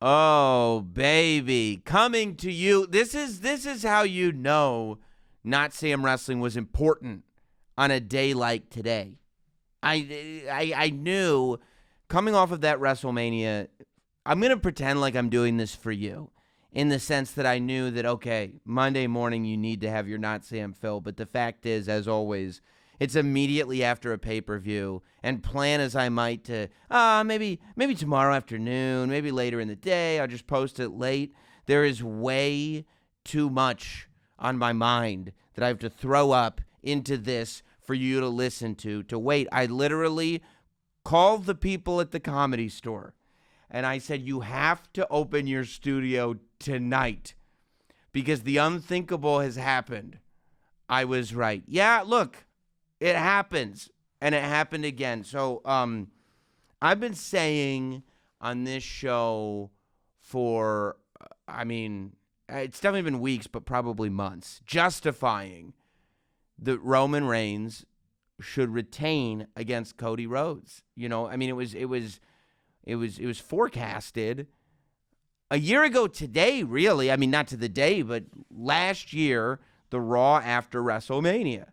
Oh, baby. Coming to you. This is how you know Notsam Wrestling was important on a day like today. I knew coming off of that WrestleMania, I'm going to pretend like I'm doing this for you in the sense that I knew that, okay, Monday morning you need to have your Notsam fill. But the fact is, as always, it's immediately after a pay-per-view, and plan as I might to, maybe tomorrow afternoon, maybe later in the day, I'll just post it late. There is way too much on my mind that I have to throw up into this for you to listen to wait. I literally called the people at the Comedy Store, and I said, you have to open your studio tonight because the unthinkable has happened. I was right. Yeah, look. It happens, and it happened again. So I've been saying on this show for, it's definitely been weeks, but probably months, justifying that Roman Reigns should retain against Cody Rhodes. You know, I mean, it was forecasted a year ago today, really. I mean, not to the day, but last year, the Raw after WrestleMania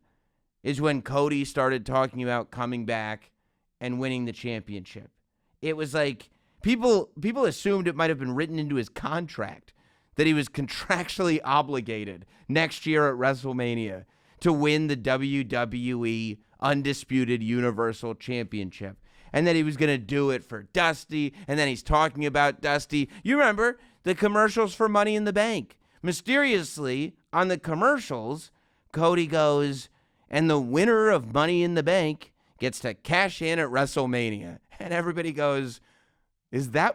is when Cody started talking about coming back and winning the championship. It was like people assumed it might have been written into his contract that he was contractually obligated next year at WrestleMania to win the WWE Undisputed Universal Championship. And that he was going to do it for Dusty, and then he's talking about Dusty. You remember the commercials for Money in the Bank. Mysteriously, on the commercials, Cody goes, and the winner of Money in the Bank gets to cash in at WrestleMania. And everybody goes,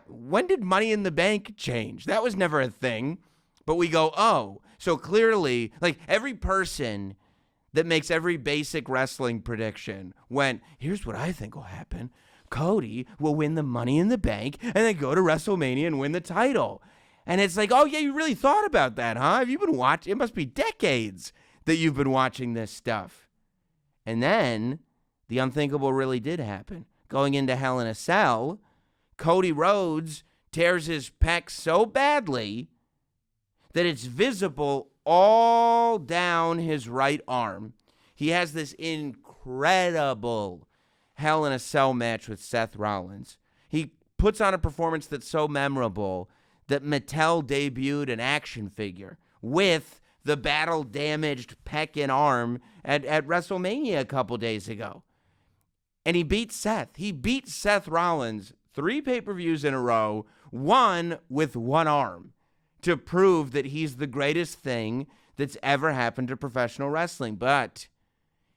when did Money in the Bank change? That was never a thing. But we go, oh, so clearly, like every person that makes every basic wrestling prediction went, here's what I think will happen. Cody will win the Money in the Bank and then go to WrestleMania and win the title. And it's like, oh yeah, you really thought about that, huh? Have you been watching? It must be decades that you've been watching this stuff. And then the unthinkable really did happen. Going into Hell in a Cell, Cody Rhodes tears his pec so badly that it's visible all down his right arm. He has this incredible Hell in a Cell match with Seth Rollins. He puts on a performance that's so memorable that Mattel debuted an action figure with the battle-damaged pec and arm at WrestleMania a couple days ago. And he beat Seth. He beat Seth Rollins 3 pay-per-views in a row, one with one arm, to prove that he's the greatest thing that's ever happened to professional wrestling. But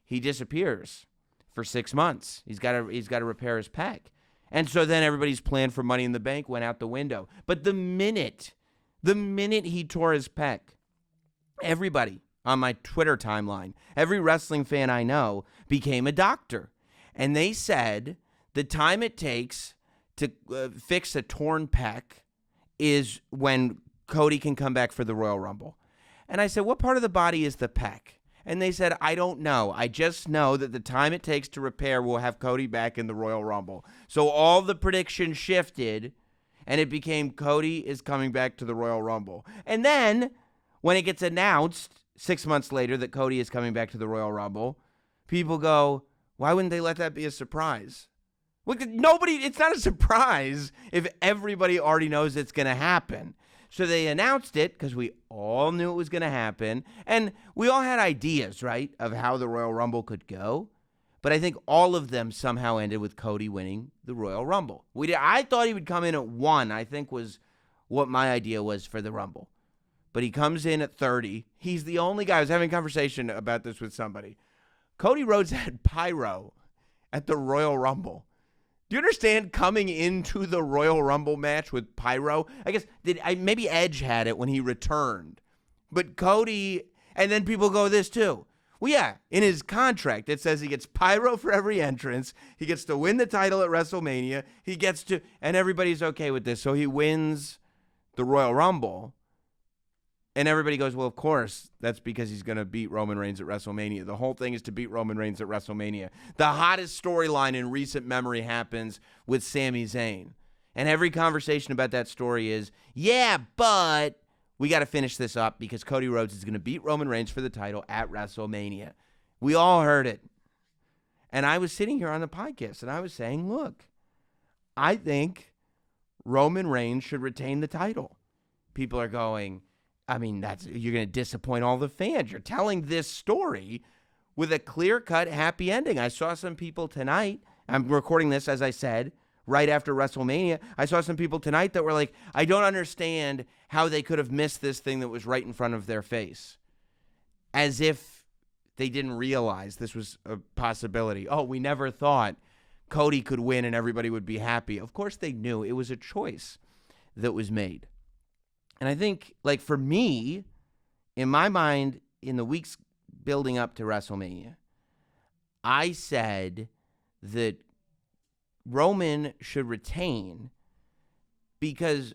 he disappears for 6 months. He's got to repair his pec. And so then everybody's plan for Money in the Bank went out the window. But the minute he tore his pec, everybody on my Twitter timeline, every wrestling fan I know became a doctor. And they said the time it takes to fix a torn pec is when Cody can come back for the Royal Rumble. And I said, what part of the body is the pec? And they said, I don't know. I just know that the time it takes to repair will have Cody back in the Royal Rumble. So all the predictions shifted, and it became Cody is coming back to the Royal Rumble. And then when it gets announced 6 months later that Cody is coming back to the Royal Rumble, people go, why wouldn't they let that be a surprise? Look, it's not a surprise if everybody already knows it's going to happen. So they announced it because we all knew it was going to happen. And we all had ideas, right, of how the Royal Rumble could go. But I think all of them somehow ended with Cody winning the Royal Rumble. I thought he would come in at 1, I think was what my idea was for the Rumble. But he comes in at 30. He's the only guy. I was having a conversation about this with somebody. Cody Rhodes had pyro at the Royal Rumble. Do you understand coming into the Royal Rumble match with pyro? I guess maybe Edge had it when he returned. But Cody, and then people go this too. Well, yeah, in his contract, it says he gets pyro for every entrance. He gets to win the title at WrestleMania. And everybody's okay with this. So he wins the Royal Rumble. And everybody goes, well, of course, that's because he's going to beat Roman Reigns at WrestleMania. The whole thing is to beat Roman Reigns at WrestleMania. The hottest storyline in recent memory happens with Sami Zayn. And every conversation about that story is, yeah, but we got to finish this up because Cody Rhodes is going to beat Roman Reigns for the title at WrestleMania. We all heard it. And I was sitting here on the podcast and I was saying, look, I think Roman Reigns should retain the title. People are going, I mean, you're going to disappoint all the fans. You're telling this story with a clear-cut happy ending. I saw some people tonight. I'm recording this, as I said, right after WrestleMania. I saw some people tonight that were like, I don't understand how they could have missed this thing that was right in front of their face. As if they didn't realize this was a possibility. Oh, we never thought Cody could win and everybody would be happy. Of course they knew. It was a choice that was made. And I think, like, for me, in my mind, in the weeks building up to WrestleMania, I said that Roman should retain because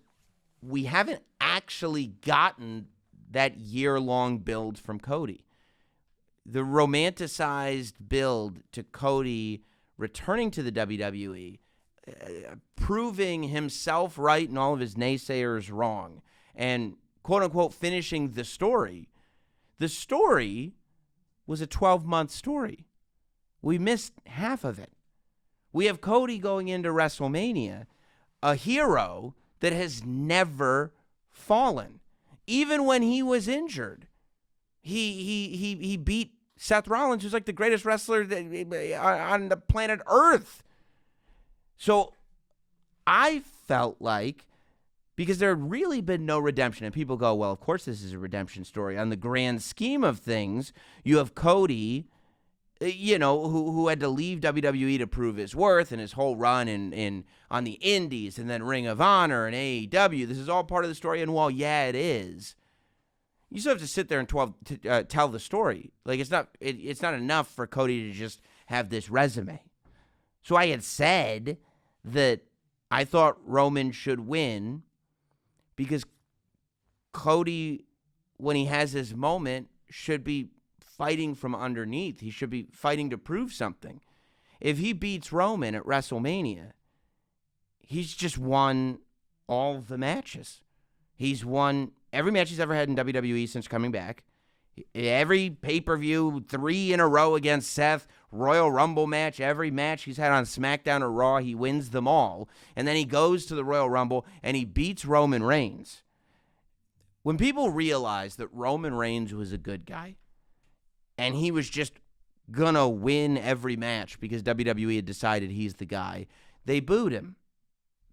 we haven't actually gotten that year-long build from Cody. The romanticized build to Cody returning to the WWE, proving himself right and all of his naysayers wrong, and quote-unquote finishing the story. The story was a 12-month story. We missed half of it. We have Cody going into WrestleMania, a hero that has never fallen. Even when he was injured, he beat Seth Rollins, who's like the greatest wrestler on the planet Earth. So I felt like, because there had really been no redemption, and people go, well, of course this is a redemption story. On the grand scheme of things, you have Cody, who had to leave WWE to prove his worth and his whole run in on the Indies and then Ring of Honor and AEW. This is all part of the story, and while, yeah, it is, you still have to sit there and tell the story. Like, it's not enough for Cody to just have this resume. So I had said that I thought Roman should win because Cody, when he has his moment, should be fighting from underneath. He should be fighting to prove something. If he beats Roman at WrestleMania, he's just won all the matches. He's won every match he's ever had in WWE since coming back. Every pay-per-view, 3 in a row against Seth, Royal Rumble match, every match he's had on SmackDown or Raw, he wins them all. And then he goes to the Royal Rumble and he beats Roman Reigns. When people realized that Roman Reigns was a good guy and he was just gonna win every match because WWE had decided he's the guy, they booed him.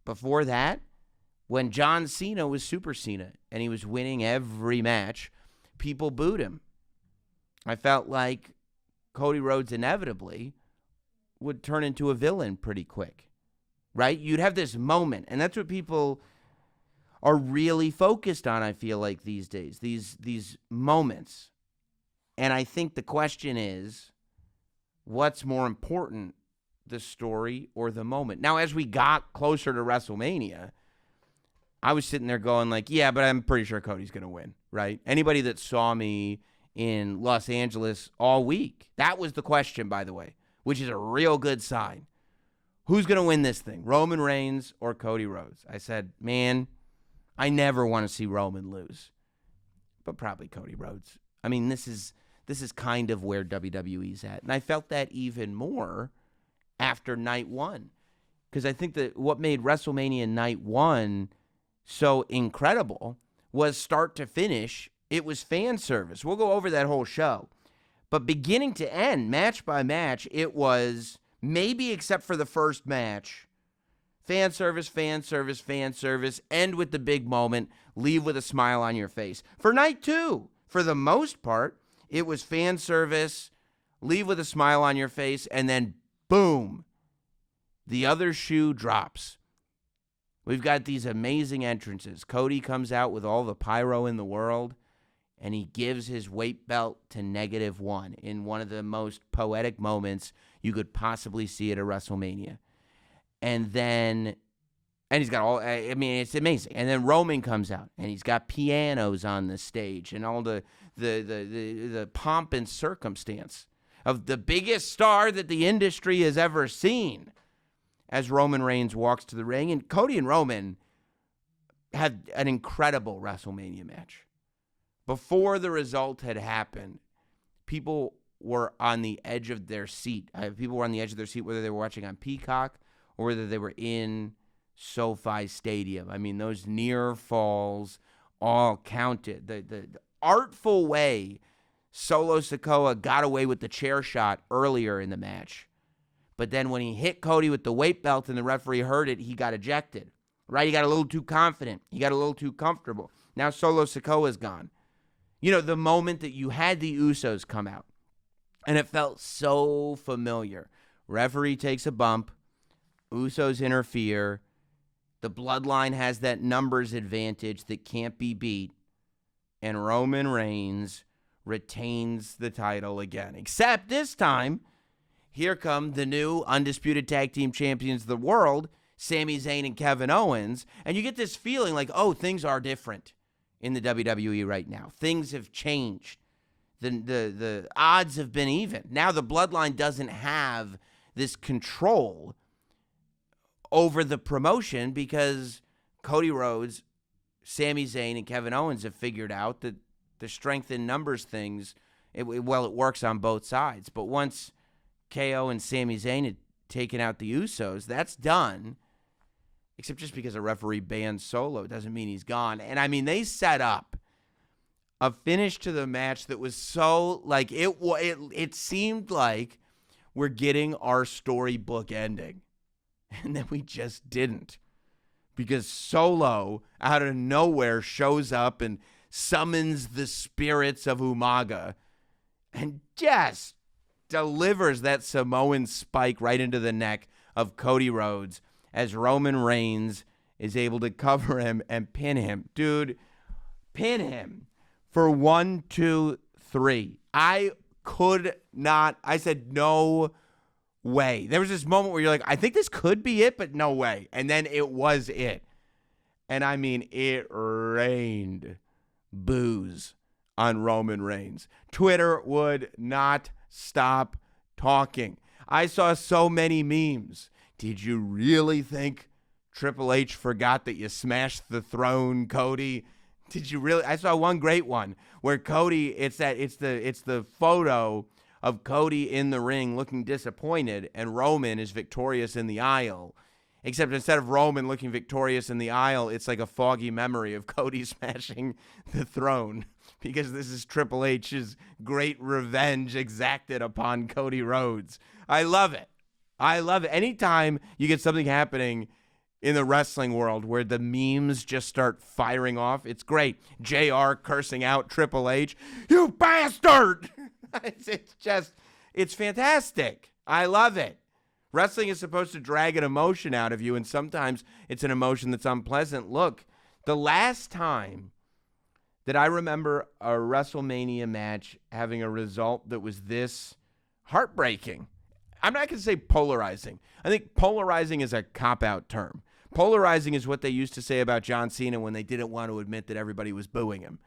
Before that, when John Cena was Super Cena and he was winning every match, people booed him. I felt like Cody Rhodes inevitably would turn into a villain pretty quick, right? You'd have this moment, and that's what people are really focused on, I feel like, these days, these moments. And I think the question is, what's more important, the story or the moment? Now, as we got closer to WrestleMania, I was sitting there going like, yeah, but I'm pretty sure Cody's going to win, right? Anybody that saw me in Los Angeles all week, that was the question, by the way, which is a real good sign. Who's going to win this thing, Roman Reigns or Cody Rhodes? I said, man, I never want to see Roman lose, but probably Cody Rhodes. I mean, this is kind of where WWE's at. And I felt that even more after night one, because I think that what made WrestleMania night one so incredible was start to finish, it was fan service. We'll go over that whole show. But beginning to end, match by match, it was, maybe except for the first match, fan service, fan service, fan service, end with the big moment, leave with a smile on your face. For night two, for the most part, it was fan service, leave with a smile on your face, and then boom, the other shoe drops. We've got these amazing entrances. Cody comes out with all the pyro in the world, and he gives his weight belt to -1 in one of the most poetic moments you could possibly see at a WrestleMania. And he's got all, I mean, it's amazing. And then Roman comes out, and he's got pianos on the stage and all the pomp and circumstance of the biggest star that the industry has ever seen. as Roman Reigns walks to the ring. And Cody and Roman had an incredible WrestleMania match. Before the result had happened, people were on the edge of their seat. People were on the edge of their seat, whether they were watching on Peacock or whether they were in SoFi Stadium. I mean, those near falls all counted. The artful way Solo Sikoa got away with the chair shot earlier in the match. But then when he hit Cody with the weight belt and the referee heard it, he got ejected. Right? He got a little too confident. He got a little too comfortable. Now Solo Sikoa's gone. You know, the moment that you had the Usos come out, and it felt so familiar. Referee takes a bump. Usos interfere. The bloodline has that numbers advantage that can't be beat. And Roman Reigns retains the title again. Except this time, here come the new undisputed tag team champions of the world, Sami Zayn and Kevin Owens. And you get this feeling like, oh, things are different in the WWE right now. Things have changed. The odds have been even. Now the bloodline doesn't have this control over the promotion because Cody Rhodes, Sami Zayn, and Kevin Owens have figured out that the strength in numbers things, it works on both sides. But once KO and Sami Zayn had taken out the Usos, that's done. Except just because a referee bans Solo doesn't mean he's gone. And I mean, they set up a finish to the match that was so, like, it seemed like we're getting our storybook ending. And then we just didn't. Because Solo, out of nowhere, shows up and summons the spirits of Umaga and just delivers that Samoan spike right into the neck of Cody Rhodes as Roman Reigns is able to cover him and pin him. Dude, pin him for 1, 2, 3. I could not. I said, no way. There was this moment where you're like, I think this could be it, but no way. And then it was it. And I mean, it rained boos on Roman Reigns. Twitter would not stop talking. I saw so many memes. Did you really think Triple H forgot that you smashed the throne, Cody? Did you really? I saw one great one where Cody, it's the photo of Cody in the ring looking disappointed and Roman is victorious in the aisle. Except instead of Roman looking victorious in the aisle, it's like a foggy memory of Cody smashing the throne because this is Triple H's great revenge exacted upon Cody Rhodes. I love it. I love it. Anytime you get something happening in the wrestling world where the memes just start firing off, it's great. JR cursing out Triple H, you bastard! It's fantastic. I love it. Wrestling is supposed to drag an emotion out of you, and sometimes it's an emotion that's unpleasant. Look, the last time that I remember a WrestleMania match having a result that was this heartbreaking, I'm not going to say polarizing. I think polarizing is a cop-out term. Polarizing is what they used to say about John Cena when they didn't want to admit that everybody was booing him.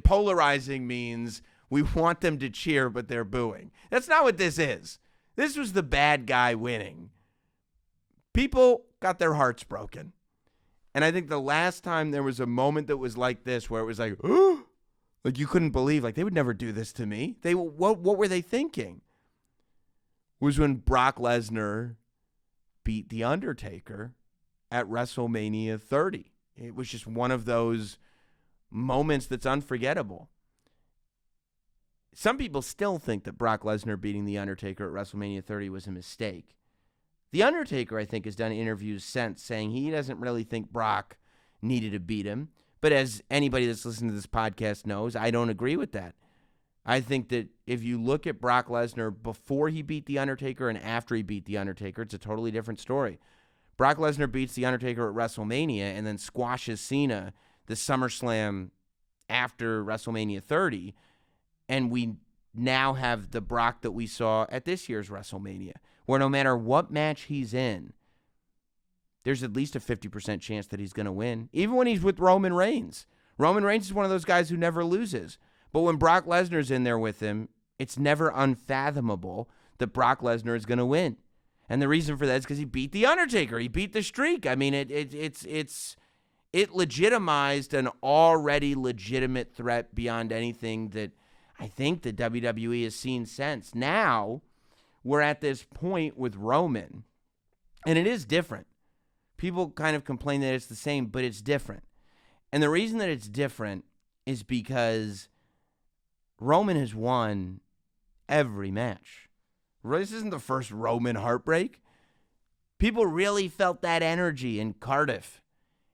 Polarizing means we want them to cheer, but they're booing. That's not what this is. This was the bad guy winning. People got their hearts broken. And I think the last time there was a moment that was like this, where it was like, oh, like you couldn't believe, like they would never do this to me. What were they thinking? Was when Brock Lesnar beat The Undertaker at WrestleMania 30. It was just one of those moments that's unforgettable. Some people still think that Brock Lesnar beating The Undertaker at WrestleMania 30 was a mistake. The Undertaker, I think, has done interviews since saying he doesn't really think Brock needed to beat him. But as anybody that's listening to this podcast knows, I don't agree with that. I think that if you look at Brock Lesnar before he beat The Undertaker and after he beat The Undertaker, it's a totally different story. Brock Lesnar beats The Undertaker at WrestleMania and then squashes Cena the SummerSlam after WrestleMania 30. And we now have the Brock that we saw at this year's WrestleMania, where no matter what match he's in, there's at least a 50% chance that he's going to win, even when he's with Roman Reigns. Roman Reigns is one of those guys who never loses. But when Brock Lesnar's in there with him, it's never unfathomable that Brock Lesnar is going to win. And the reason for that is because he beat The Undertaker. He beat the streak. I mean, it legitimized an already legitimate threat beyond anything that I think the WWE has seen since. Now, we're at this point with Roman, and it is different. People kind of complain that it's the same, but it's different. And the reason that it's different is because Roman has won every match. This isn't the first Roman heartbreak. People really felt that energy in Cardiff.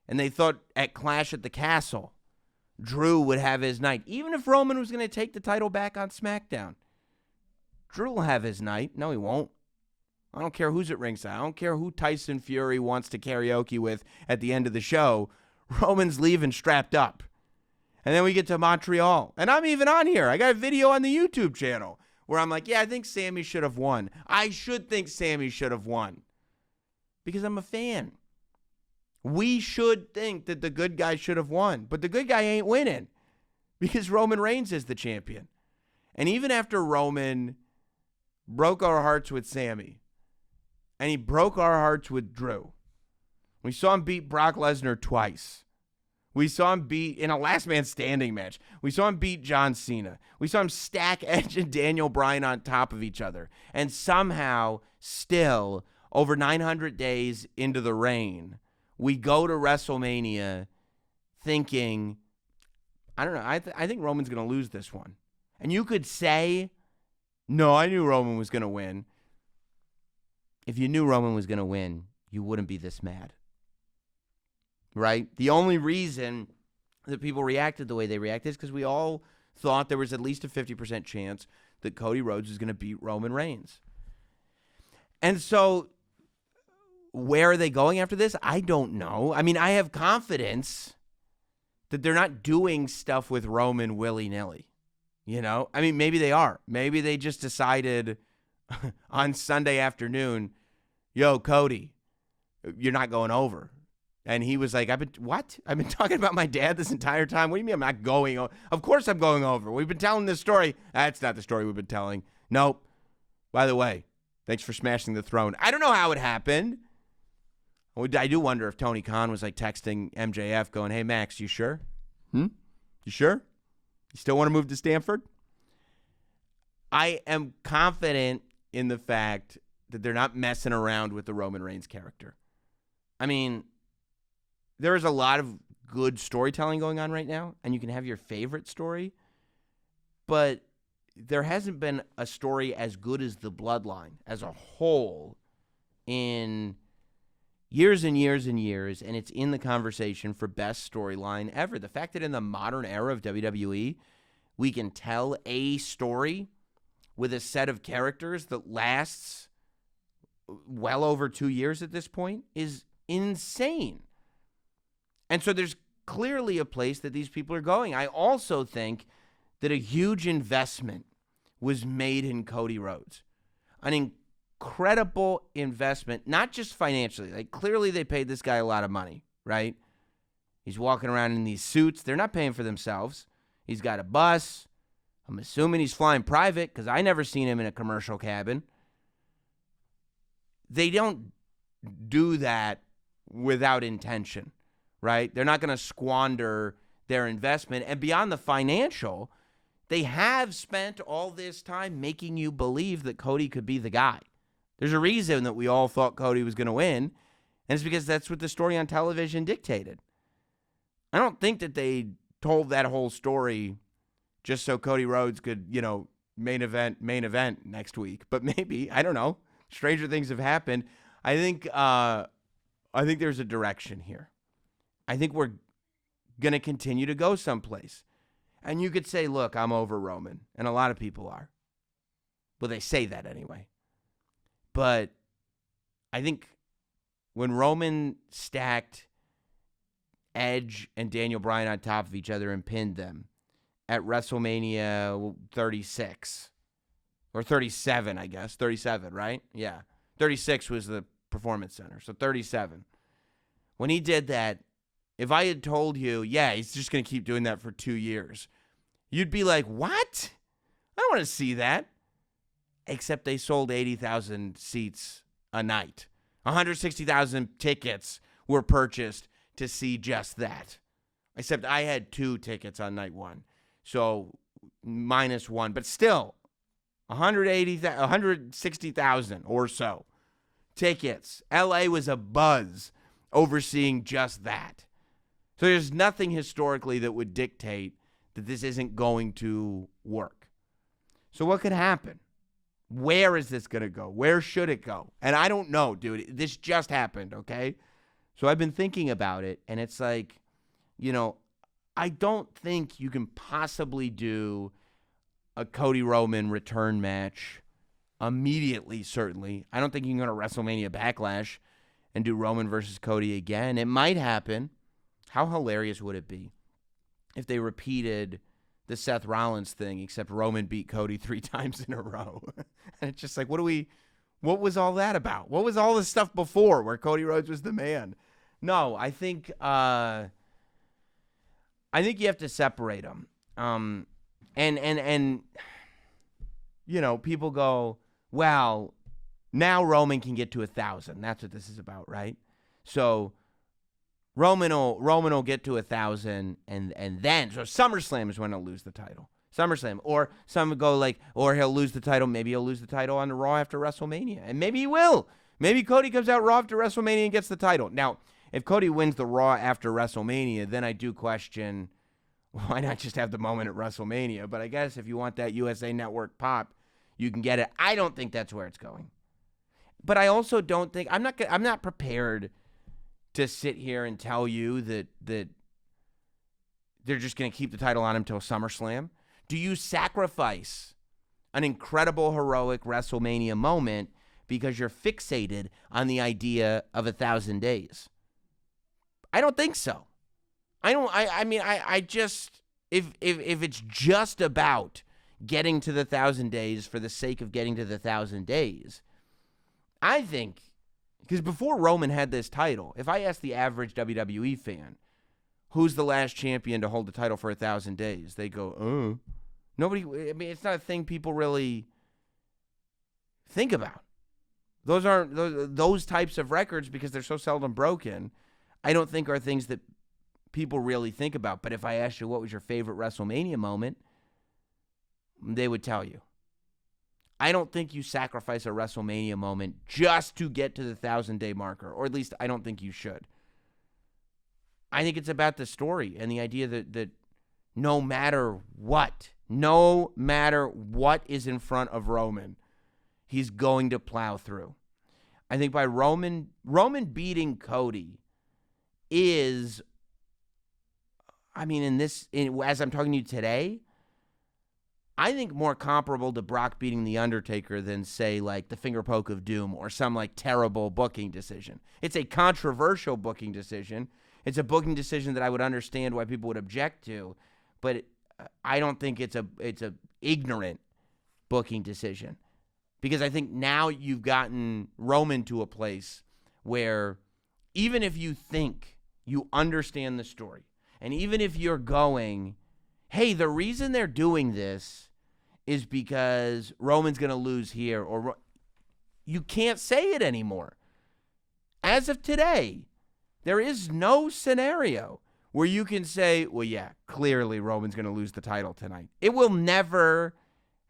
And they thought at Clash at the Castle, Drew would have his night. Even if Roman was going to take the title back on SmackDown, Drew will have his night. No, he won't. I don't care who's at ringside. I don't care who Tyson Fury wants to karaoke with at the end of the show. Roman's leaving strapped up. And then we get to Montreal. And I'm even on here. I got a video on the YouTube channel where I'm like, yeah, I think Sammy should have won. I should think Sammy should have won because I'm a fan. We should think that the good guy should have won, but the good guy ain't winning because Roman Reigns is the champion. And even after Roman broke our hearts with Sammy and he broke our hearts with Drew, we saw him beat Brock Lesnar twice. We saw him beat in a last man standing match. We saw him beat John Cena. We saw him stack Edge and Daniel Bryan on top of each other. And somehow, still, over 900 days into the reign, we go to WrestleMania thinking, I don't know, I think Roman's going to lose this one. And you could say, no, I knew Roman was going to win. If you knew Roman was going to win, you wouldn't be this mad. Right? The only reason that people reacted the way they reacted is because we all thought there was at least a 50% chance that Cody Rhodes was going to beat Roman Reigns. And so, where are they going after this? I don't know. I mean, I have confidence that they're not doing stuff with Roman willy-nilly. You know? I mean, maybe they are. Maybe they just decided on Sunday afternoon, yo, Cody, you're not going over. And he was like, I've been talking about my dad this entire time. What do you mean I'm not going over? Of course I'm going over. We've been telling this story. That's not the story we've been telling. Nope. By the way, thanks for smashing the throne. I don't know how it happened. I do wonder if Tony Khan was like texting MJF going, hey, Max, you sure? You sure? You still want to move to Stanford? I am confident in the fact that they're not messing around with the Roman Reigns character. I mean, there is a lot of good storytelling going on right now, and you can have your favorite story, but there hasn't been a story as good as The Bloodline as a whole in years and years and years, and it's in the conversation for best storyline ever. The fact that in the modern era of WWE, we can tell a story with a set of characters that lasts well over 2 years at this point is insane. And so there's clearly a place that these people are going. I also think that a huge investment was made in Cody Rhodes. An incredible investment, not just financially. Like, clearly they paid this guy a lot of money, right? He's walking around in these suits. They're not paying for themselves. He's got a bus. I'm assuming he's flying private because I never seen him in a commercial cabin. They don't do that without intention. Right? They're not going to squander their investment. And beyond the financial, they have spent all this time making you believe that Cody could be the guy. There's a reason that we all thought Cody was going to win, and it's because that's what the story on television dictated. I don't think that they told that whole story just so Cody Rhodes could, main event next week. But maybe, I don't know. Stranger things have happened. I think there's a direction here. I think we're going to continue to go someplace. And you could say, look, I'm over Roman. And a lot of people are. Well, they say that anyway. But I think when Roman stacked Edge and Daniel Bryan on top of each other and pinned them at WrestleMania 36, or 37, I guess. 37, right? Yeah. 36 was the Performance Center. So 37. When he did that, if I had told you, yeah, he's just going to keep doing that for 2 years, you'd be like, what? I don't want to see that. Except they sold 80,000 seats a night. 160,000 tickets were purchased to see just that. Except I had 2 tickets on night 1. So minus 1. But still, 160,000 or so tickets. LA was a buzz over seeing just that. So there's nothing historically that would dictate that this isn't going to work. So what could happen? Where is this going to go? Where should it go? And I don't know, dude. This just happened, okay? So I've been thinking about it, and it's like, I don't think you can possibly do a Cody Roman return match immediately, certainly. I don't think you can go to WrestleMania Backlash and do Roman versus Cody again. It might happen. How hilarious would it be if they repeated the Seth Rollins thing, except Roman beat Cody 3 times in a row? And it's just like, what was all that about? What was all this stuff before where Cody Rhodes was the man? No, I think you have to separate them. And people go, well, now Roman can get to 1,000. That's what this is about, right? So Roman will get to 1,000, and then so SummerSlam is when he'll lose the title. SummerSlam, or some would go or he'll lose the title. Maybe he'll lose the title on the Raw after WrestleMania, and maybe he will. Maybe Cody comes out Raw after WrestleMania and gets the title. Now, if Cody wins the Raw after WrestleMania, then I do question why not just have the moment at WrestleMania. But I guess if you want that USA Network pop, you can get it. I don't think that's where it's going. But I also don't think I'm not prepared to sit here and tell you that they're just going to keep the title on him till SummerSlam. Do you sacrifice an incredible, heroic WrestleMania moment because you're fixated on the idea of 1,000 days? I don't think so. I just, if it's just about getting to the 1,000 days for the sake of getting to the 1,000 days, I think, because before Roman had this title, if I ask the average WWE fan, who's the last champion to hold the title for 1,000 days, they go, nobody. I mean, it's not a thing people really think about. Those aren't those types of records, because they're so seldom broken, I don't think are things that people really think about. But if I asked you what was your favorite WrestleMania moment, they would tell you. I don't think you sacrifice a WrestleMania moment just to get to the 1,000-day marker, or at least I don't think you should. I think it's about the story and the idea that no matter what is in front of Roman, he's going to plow through. I think by Roman beating Cody is, as I'm talking to you today, I think more comparable to Brock beating The Undertaker than, say, the finger poke of doom or some, terrible booking decision. It's a controversial booking decision. It's a booking decision that I would understand why people would object to, but I don't think it's a ignorant booking decision. Because I think now you've gotten Roman to a place where even if you think you understand the story, and even if you're going, hey, the reason they're doing this is because Roman's going to lose here, or you can't say it anymore. As of today, there is no scenario where you can say, well, yeah, clearly Roman's going to lose the title tonight. It will never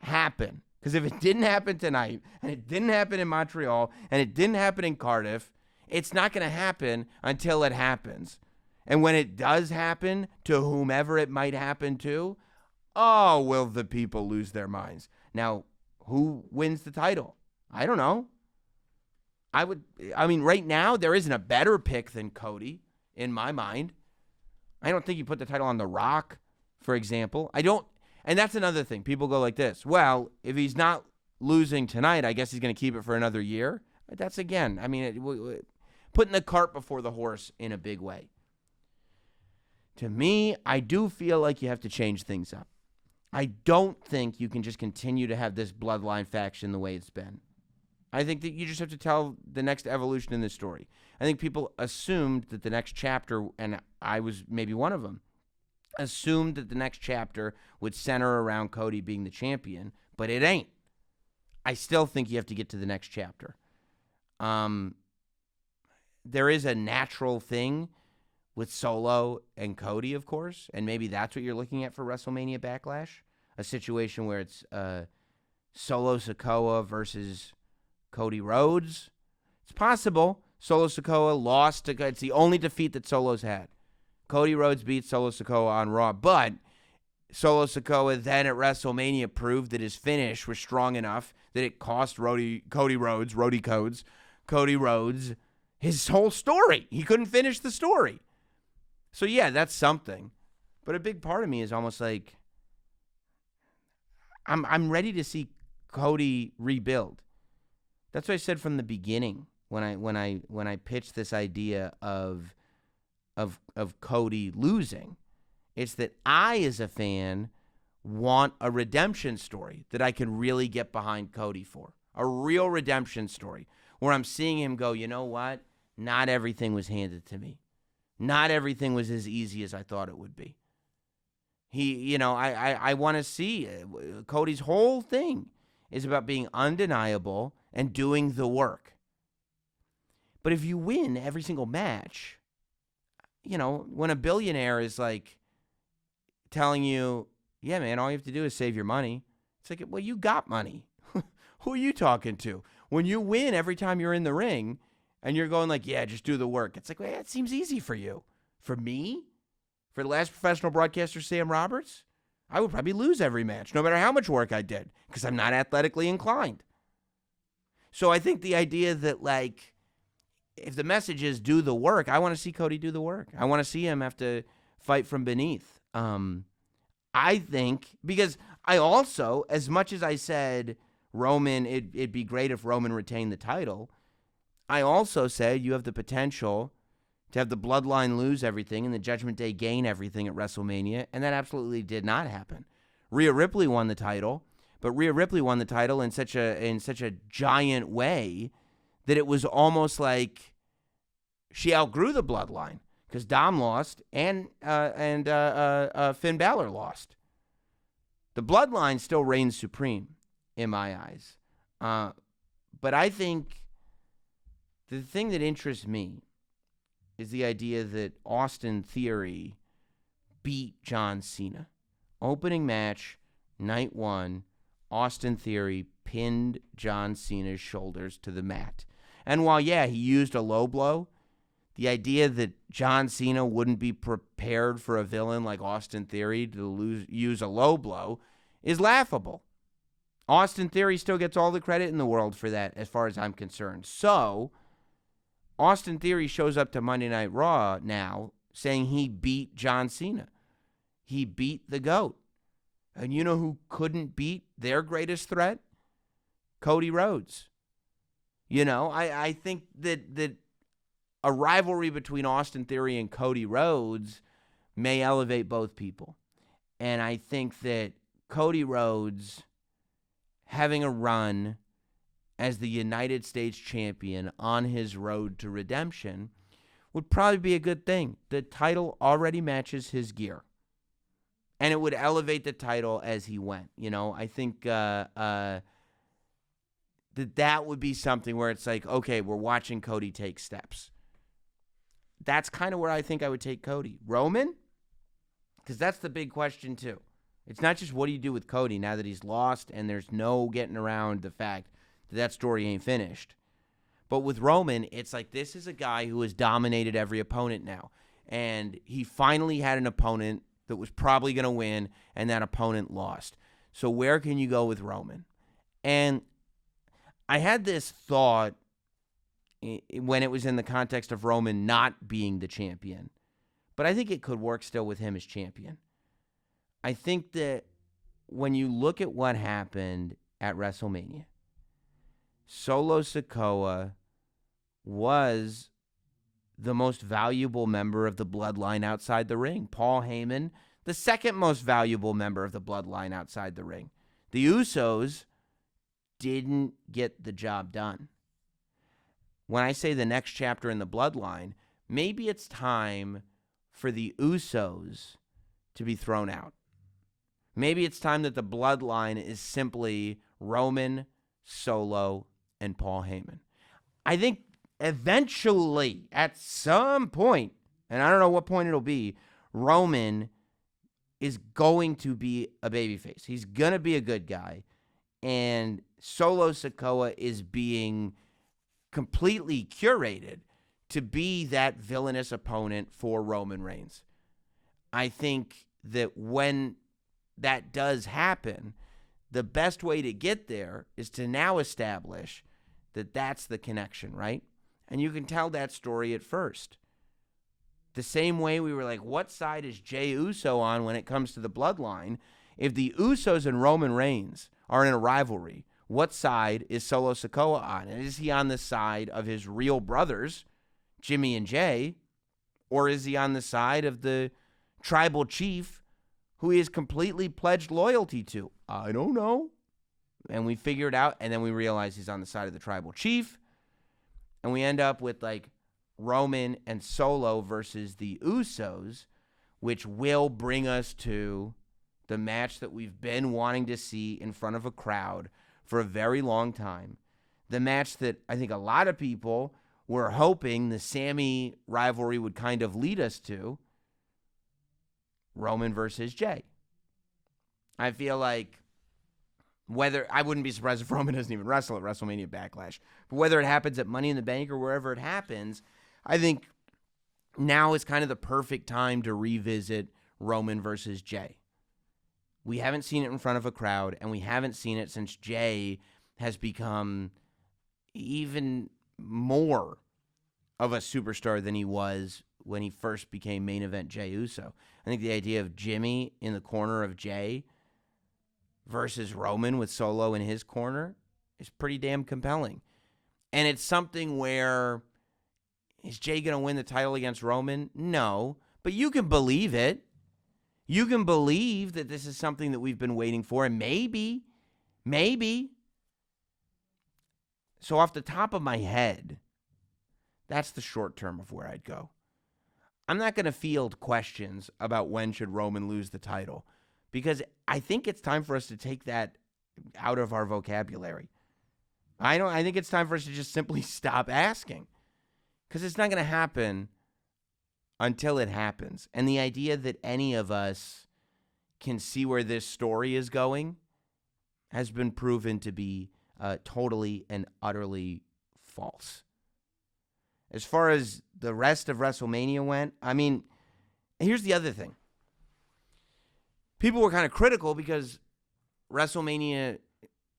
happen. Because if it didn't happen tonight, and it didn't happen in Montreal, and it didn't happen in Cardiff, it's not going to happen until it happens. And when it does happen to whomever it might happen to, will the people lose their minds? Now, who wins the title? I don't know. Right now, there isn't a better pick than Cody, in my mind. I don't think you put the title on The Rock, for example. And that's another thing. People go like this. Well, if he's not losing tonight, I guess he's going to keep it for another year. That's, again, putting the cart before the horse in a big way. To me, I do feel like you have to change things up. I don't think you can just continue to have this bloodline faction the way it's been. I think that you just have to tell the next evolution in this story. I think people assumed that the next chapter, and I was maybe one of them, assumed that the next chapter would center around Cody being the champion, but it ain't. I still think you have to get to the next chapter. There is a natural thing with Solo and Cody, of course, and maybe that's what you're looking at for WrestleMania Backlash, a situation where it's Solo Sikoa versus Cody Rhodes. It's possible. Solo Sikoa lost. It's the only defeat that Solo's had. Cody Rhodes beat Solo Sikoa on Raw, but Solo Sikoa then at WrestleMania proved that his finish was strong enough that it cost Cody Rhodes his whole story. He couldn't finish the story. So yeah, that's something. But a big part of me is almost like I'm ready to see Cody rebuild. That's what I said from the beginning when I pitched this idea of Cody losing. It's that I, as a fan, want a redemption story that I can really get behind Cody for. A real redemption story where I'm seeing him go, you know what? Not everything was handed to me. Not everything was as easy as I thought it would be. I want to see Cody's whole thing is about being undeniable and doing the work. But if you win every single match, when a billionaire is like telling you, yeah, man, all you have to do is save your money. It's like, well, you got money. Who are you talking to? When you win every time you're in the ring and you're going like, yeah, just do the work. It's like, well, it seems easy for you. For me? For the last professional broadcaster, Sam Roberts? I would probably lose every match, no matter how much work I did, because I'm not athletically inclined. So I think the idea that, like, if the message is do the work, I want to see Cody do the work. I want to see him have to fight from beneath. I think, because I also, as much as I said Roman, it'd be great if Roman retained the title, I also said you have the potential to have the Bloodline lose everything and the Judgment Day gain everything at WrestleMania, and that absolutely did not happen. Rhea Ripley won the title, but Rhea Ripley won the title in such a giant way that it was almost like she outgrew the Bloodline, because Dom lost and Finn Balor lost. The Bloodline still reigns supreme in my eyes. But I think the thing that interests me is the idea that Austin Theory beat John Cena. Opening match, night one, Austin Theory pinned John Cena's shoulders to the mat. And while, yeah, he used a low blow, the idea that John Cena wouldn't be prepared for a villain like Austin Theory to use a low blow is laughable. Austin Theory still gets all the credit in the world for that, as far as I'm concerned. So, Austin Theory shows up to Monday Night Raw now saying he beat John Cena. He beat the GOAT. And you know who couldn't beat their greatest threat? Cody Rhodes. I think that a rivalry between Austin Theory and Cody Rhodes may elevate both people. And I think that Cody Rhodes having a run as the United States champion on his road to redemption would probably be a good thing. The title already matches his gear. And it would elevate the title as he went. I think that would be something where it's like, okay, we're watching Cody take steps. That's kind of where I think I would take Cody. Roman? Because that's the big question, too. It's not just what do you do with Cody now that he's lost and there's no getting around the fact that story ain't finished. But with Roman, it's like this is a guy who has dominated every opponent now. And he finally had an opponent that was probably going to win, and that opponent lost. So where can you go with Roman? And I had this thought when it was in the context of Roman not being the champion. But I think it could work still with him as champion. I think that when you look at what happened at WrestleMania, Solo Sikoa was the most valuable member of the Bloodline outside the ring. Paul Heyman, the second most valuable member of the Bloodline outside the ring. The Usos didn't get the job done. When I say the next chapter in the Bloodline, maybe it's time for the Usos to be thrown out. Maybe it's time that the Bloodline is simply Roman, Solo, and Paul Heyman. I think eventually, at some point, and I don't know what point it'll be, Roman is going to be a babyface. He's going to be a good guy. And Solo Sikoa is being completely curated to be that villainous opponent for Roman Reigns. I think that when that does happen, the best way to get there is to now establish that that's the connection, right? And you can tell that story at first. The same way we were like, what side is Jey Uso on when it comes to the bloodline? If the Usos and Roman Reigns are in a rivalry, what side is Solo Sikoa on? And is he on the side of his real brothers, Jimmy and Jay, or is he on the side of the tribal chief who he is completely pledged loyalty to? I don't know. And we figure it out, and then we realize he's on the side of the tribal chief, and we end up with like Roman and Solo versus the Usos, which will bring us to the match that we've been wanting to see in front of a crowd for a very long time. The match that I think a lot of people were hoping the Sami rivalry would kind of lead us to. Roman versus Jey. I feel like I wouldn't be surprised if Roman doesn't even wrestle at WrestleMania Backlash. But whether it happens at Money in the Bank or wherever it happens, I think now is kind of the perfect time to revisit Roman versus Jey. We haven't seen it in front of a crowd, and we haven't seen it since Jey has become even more of a superstar than he was when he first became main event Jey Uso. I think the idea of Jimmy in the corner of Jey versus Roman with Solo in his corner is pretty damn compelling. And it's something where, is Jey going to win the title against Roman? No, but you can believe it. You can believe that this is something that we've been waiting for, and maybe. So off the top of my head, that's the short term of where I'd go. I'm not going to field questions about when should Roman lose the title, because I think it's time for us to take that out of our vocabulary. I think it's time for us to just simply stop asking, because it's not going to happen until it happens. And the idea that any of us can see where this story is going has been proven to be totally and utterly false. As far as the rest of WrestleMania went, I mean, here's the other thing. People were kind of critical because WrestleMania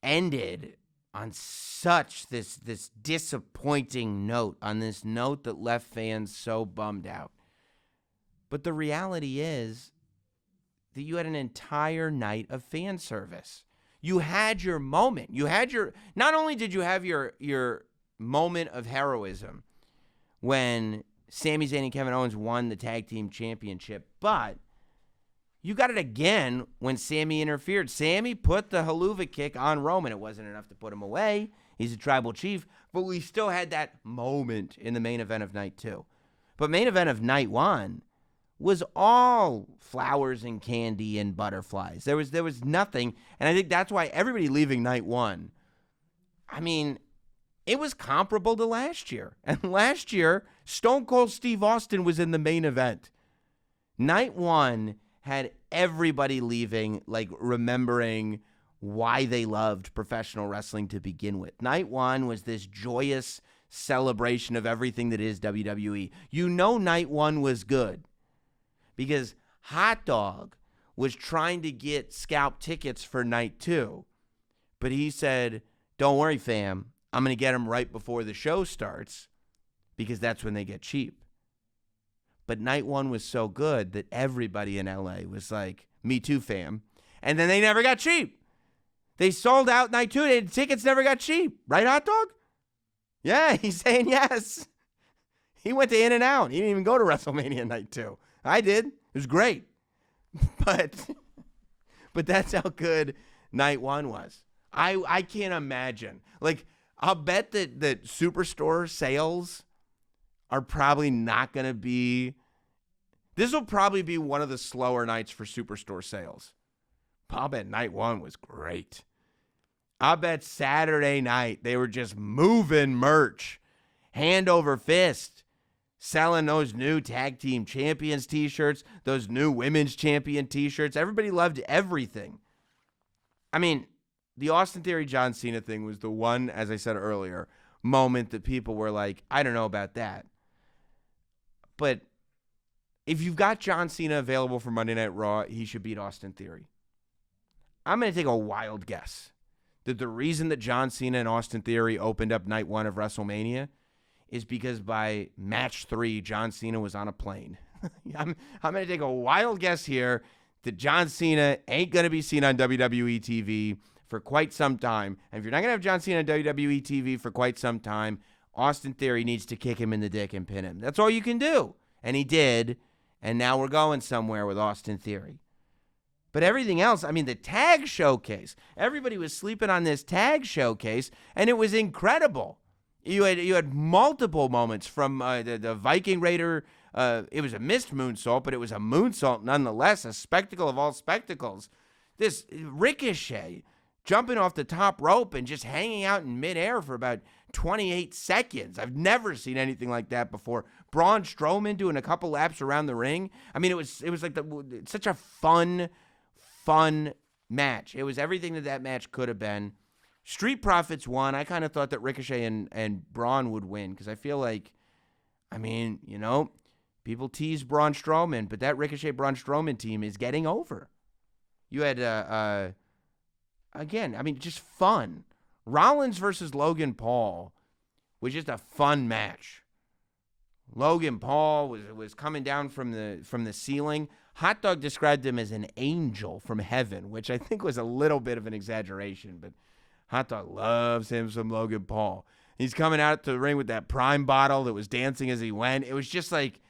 ended on such this disappointing note, on this note that left fans so bummed out. But the reality is that you had an entire night of fan service. You had your moment. Not only did you have your moment of heroism when Sami Zayn and Kevin Owens won the tag team championship, but you got it again when Sami interfered. Sami put the haluva kick on Roman. It wasn't enough to put him away. He's a tribal chief, but we still had that moment in the main event of night 2. But main event of night 1 was all flowers and candy and butterflies. There was nothing, and I think that's why everybody leaving night 1, I mean, it was comparable to last year. And last year, Stone Cold Steve Austin was in the main event. Night 1 had everybody leaving, like, remembering why they loved professional wrestling to begin with. Night 1 was this joyous celebration of everything that is WWE. You know night 1 was good because Hot Dog was trying to get scalp tickets for night 2. But he said, don't worry, fam. I'm going to get them right before the show starts because that's when they get cheap. But night 1 was so good that everybody in LA was like, me too, fam. And then they never got cheap. They sold out night 2. The tickets never got cheap. Right, Hot Dog? Yeah, he's saying yes. He went to In-N-Out. He didn't even go to WrestleMania night 2. I did. It was great. But that's how good night 1 was. I can't imagine. Like, I'll bet that Superstore sales are probably not going to be... This will probably be one of the slower nights for Superstore sales. I'll bet night 1 was great. I'll bet Saturday night they were just moving merch hand over fist selling those new tag team champions t-shirts, those new women's champion t-shirts. Everybody loved everything. I mean, the Austin Theory John Cena thing was the one, as I said earlier, moment that people were like, I don't know about that. But if you've got John Cena available for Monday Night Raw, he should beat Austin Theory. I'm going to take a wild guess that the reason that John Cena and Austin Theory opened up night 1 of WrestleMania is because by match 3, John Cena was on a plane. I'm going to take a wild guess here that John Cena ain't going to be seen on WWE TV for quite some time. And if you're not going to have John Cena on WWE TV for quite some time, Austin Theory needs to kick him in the dick and pin him. That's all you can do. And he did. And now we're going somewhere with Austin Theory. But everything else, I mean, the tag showcase, everybody was sleeping on this tag showcase, and it was incredible. You had multiple moments from the Viking Raider. It was a missed moonsault, but it was a moonsault nonetheless, a spectacle of all spectacles. This Ricochet jumping off the top rope and just hanging out in midair for about 28 seconds. I've never seen anything like that before. Braun Strowman doing a couple laps around the ring. I mean, it was like such a fun match. It was everything that match could have been. Street Profits won. I kind of thought that Ricochet and Braun would win because I feel like, I mean, you know, people tease Braun Strowman, but that Ricochet Braun Strowman team is getting over. You had, again, I mean, just fun. Rollins versus Logan Paul was just a fun match. Logan Paul was coming down from the ceiling. Hot Dog described him as an angel from heaven, which I think was a little bit of an exaggeration, but Hot Dog loves him some Logan Paul. He's coming out to the ring with that Prime bottle that was dancing as he went. It was just like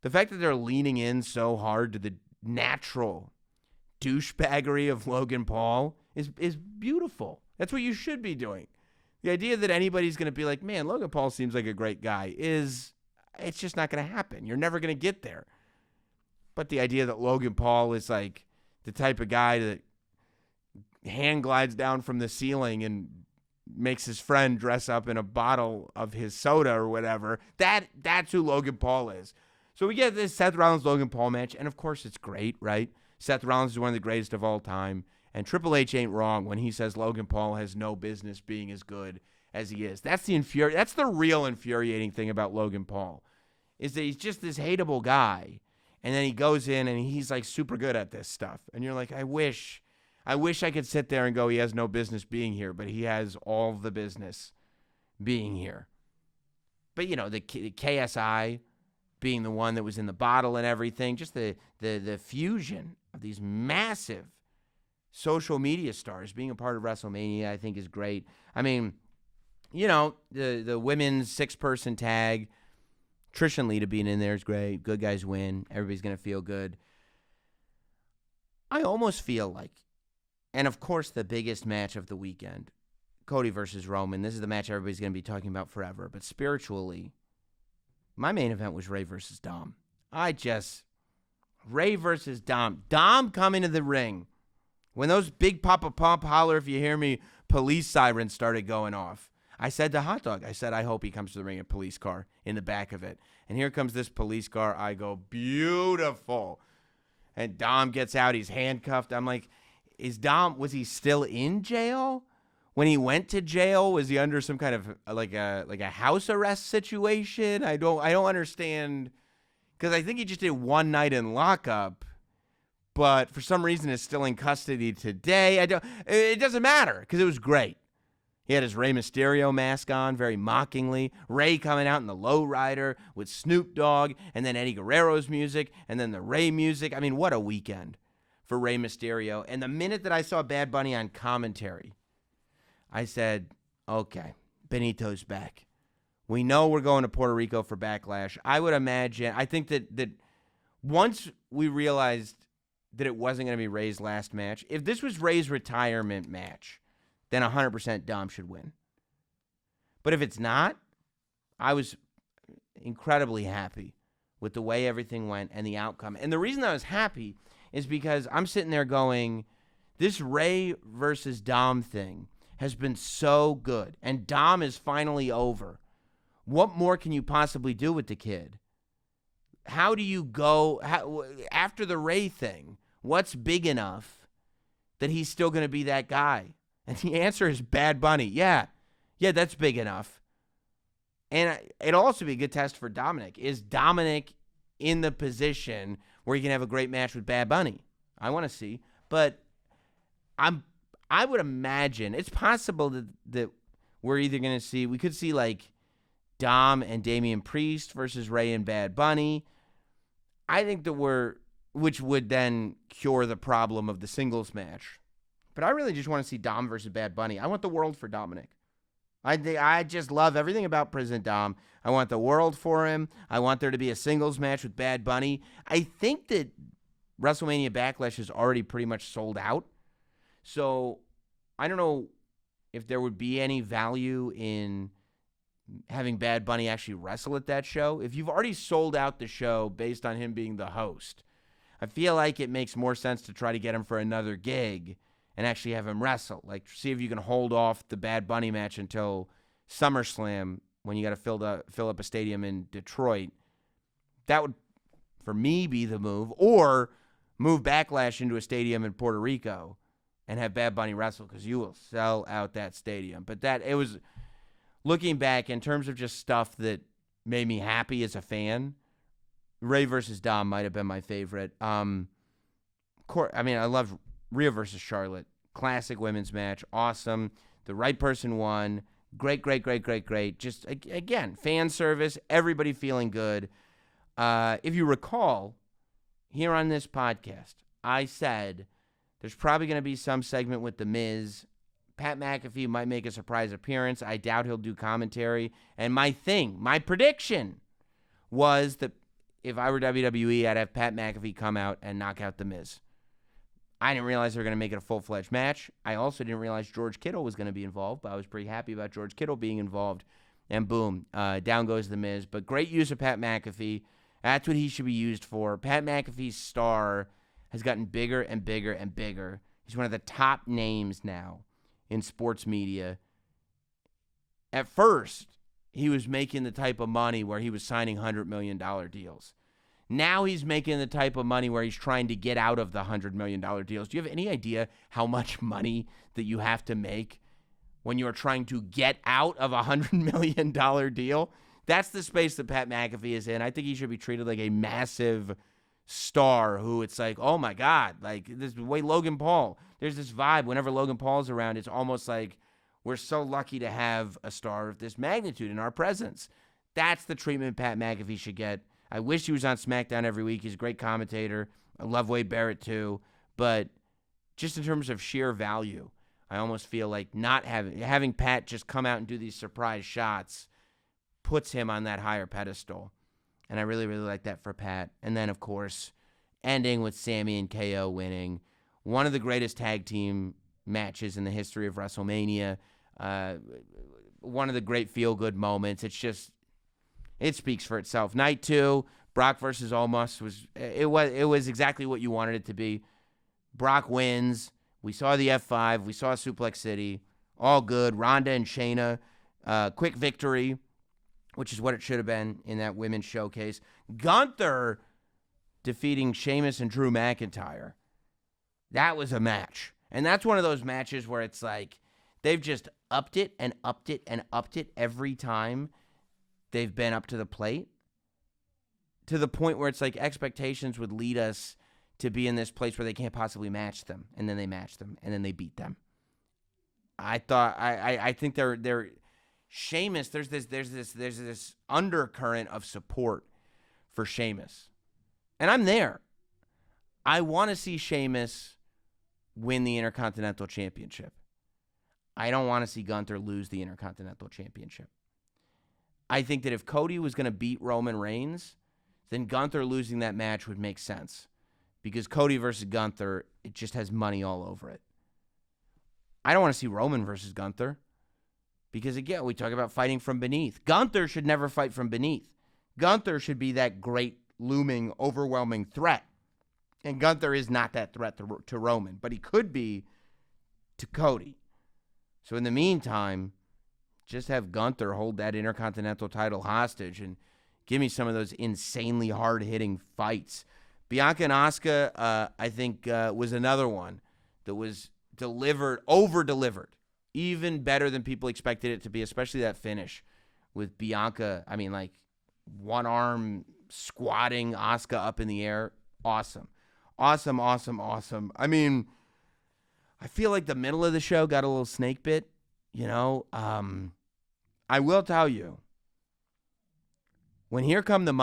the fact that they're leaning in so hard to the natural douchebaggery of Logan Paul is beautiful. That's what you should be doing. The idea that anybody's going to be like, man, Logan Paul seems like a great guy it's just not going to happen. You're never going to get there. But the idea that Logan Paul is like the type of guy that hand glides down from the ceiling and makes his friend dress up in a bottle of his soda or whatever, that's who Logan Paul is. So we get this Seth Rollins-Logan Paul match, and of course it's great, right? Seth Rollins is one of the greatest of all time, and Triple H ain't wrong when he says Logan Paul has no business being as good as he is. That's the real infuriating thing about Logan Paul, is that he's just this hateable guy, and then he goes in and he's like super good at this stuff. And you're like, I wish I could sit there and go, he has no business being here, but he has all the business being here. But, you know, the KSI being the one that was in the bottle and everything, just the fusion of these massive social media stars being a part of WrestleMania, I think is great. I mean, you know, the women's 6-person tag, Trish and Lita being in there is great. Good guys win. Everybody's going to feel good. I almost feel like, and of course the biggest match of the weekend, Cody versus Roman. This is the match everybody's going to be talking about forever. But spiritually, my main event was Ray versus Dom. Ray versus Dom. Dom coming to the ring. When those big Papa Pump holler if you hear me police sirens started going off, I said to Hot Dog, I hope he comes to the ring in a police car in the back of it. And here comes this police car. I go, beautiful. And Dom gets out. He's handcuffed. I'm like, was he still in jail? When he went to jail, was he under some kind of like a house arrest situation? I don't understand, because I think he just did one night in lockup, but for some reason is still in custody today. It doesn't matter, because it was great. He had his Rey Mysterio mask on, very mockingly. Ray coming out in the lowrider with Snoop Dogg, and then Eddie Guerrero's music, and then the Ray music. I mean, what a weekend for Rey Mysterio. And the minute that I saw Bad Bunny on commentary, I said, okay, Benito's back. We know we're going to Puerto Rico for Backlash. I think that once we realized that it wasn't going to be Ray's last match, if this was Ray's retirement match, then 100% Dom should win. But if it's not, I was incredibly happy with the way everything went and the outcome. And the reason I was happy is because I'm sitting there going, this Ray versus Dom thing has been so good, and Dom is finally over. What more can you possibly do with the kid? How do you go after the Ray thing? What's big enough that he's still going to be that guy? And the answer is Bad Bunny. Yeah, that's big enough. And it'll also be a good test for Dominic. Is Dominic in the position where he can have a great match with Bad Bunny? I want to see. But I would imagine it's possible that we're either going to see, we could see like Dom and Damian Priest versus Ray and Bad Bunny. I think that which would then cure the problem of the singles match. But I really just want to see Dom versus Bad Bunny. I want the world for Dominic. I just love everything about President Dom. I want the world for him. I want there to be a singles match with Bad Bunny. I think that WrestleMania Backlash is already pretty much sold out. So I don't know if there would be any value in having Bad Bunny actually wrestle at that show. If you've already sold out the show based on him being the host, I feel like it makes more sense to try to get him for another gig and actually have him wrestle. Like, see if you can hold off the Bad Bunny match until SummerSlam when you got to fill up a stadium in Detroit. That would, for me, be the move. Or move Backlash into a stadium in Puerto Rico and have Bad Bunny wrestle, because you will sell out that stadium. But it was, looking back, in terms of just stuff that made me happy as a fan, Ray versus Dom might have been my favorite. I love Rhea versus Charlotte. Classic women's match. Awesome. The right person won. Great. Just, again, fan service. Everybody feeling good. If you recall, here on this podcast, I said there's probably going to be some segment with The Miz. Pat McAfee might make a surprise appearance. I doubt he'll do commentary. And my prediction was that if I were WWE, I'd have Pat McAfee come out and knock out The Miz. I didn't realize they were going to make it a full-fledged match. I also didn't realize George Kittle was going to be involved, but I was pretty happy about George Kittle being involved. And boom, down goes The Miz. But great use of Pat McAfee. That's what he should be used for. Pat McAfee's star has gotten bigger and bigger and bigger. He's one of the top names now in sports media. At first, he was making the type of money where he was signing $100 million deals. Now he's making the type of money where he's trying to get out of the $100 million deals. Do you have any idea how much money that you have to make when you're trying to get out of a $100 million deal? That's the space that Pat McAfee is in. I think he should be treated like a massive star who it's like, oh my God, like this way Logan Paul. There's this vibe whenever Logan Paul's around, it's almost like we're so lucky to have a star of this magnitude in our presence. That's the treatment Pat McAfee should get. I wish he was on SmackDown every week. He's a great commentator. I love Wade Barrett too. But just in terms of sheer value, I almost feel like not having Pat just come out and do these surprise shots puts him on that higher pedestal. And I really, really like that for Pat. And then, of course, ending with Sammy and KO winning. One of the greatest tag team matches in the history of WrestleMania. One of the great feel-good moments. It speaks for itself. Night 2, Brock versus Omos was exactly what you wanted it to be. Brock wins. We saw the F5. We saw Suplex City. All good. Ronda and Shayna, quick victory, which is what it should have been in that women's showcase. Gunther defeating Sheamus and Drew McIntyre. That was a match. And that's one of those matches where it's like they've just upped it and upped it and upped it every time they've been up to the plate, to the point where it's like expectations would lead us to be in this place where they can't possibly match them, and then they match them, and then they beat them. I think they're Sheamus. There's this undercurrent of support for Sheamus, and I'm there. I want to see Sheamus win the Intercontinental Championship. I don't want to see Gunther lose the Intercontinental Championship. I think that if Cody was going to beat Roman Reigns, then Gunther losing that match would make sense. Because Cody versus Gunther, it just has money all over it. I don't want to see Roman versus Gunther. Because, again, we talk about fighting from beneath. Gunther should never fight from beneath. Gunther should be that great, looming, overwhelming threat. And Gunther is not that threat to Roman. But he could be to Cody. So in the meantime, just have Gunther hold that Intercontinental title hostage and give me some of those insanely hard-hitting fights. Bianca and Asuka, I think, was another one that was over-delivered, even better than people expected it to be, especially that finish with Bianca. I mean, like, one arm squatting Asuka up in the air. Awesome. Awesome, awesome, awesome. I mean, I feel like the middle of the show got a little snake bit, you know. I will tell you, when Here Comes the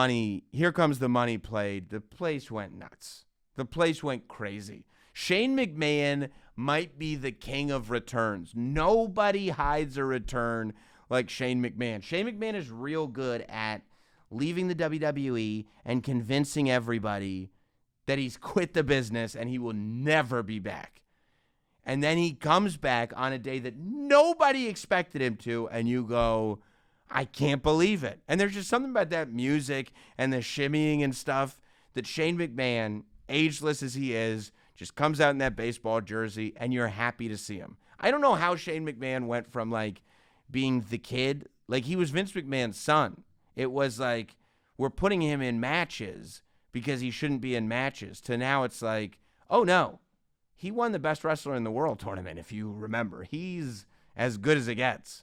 Money played, the place went nuts. The place went crazy. Shane McMahon might be the king of returns. Nobody hides a return like Shane McMahon. Shane McMahon is real good at leaving the WWE and convincing everybody that he's quit the business and he will never be back. And then he comes back on a day that nobody expected him to, and you go, I can't believe it. And there's just something about that music and the shimmying and stuff that Shane McMahon, ageless as he is, just comes out in that baseball jersey, and you're happy to see him. I don't know how Shane McMahon went from, like, being the kid. Like, he was Vince McMahon's son. It was like, we're putting him in matches because he shouldn't be in matches, to now it's like, oh, no. He won the Best Wrestler in the World tournament, if you remember. He's as good as it gets.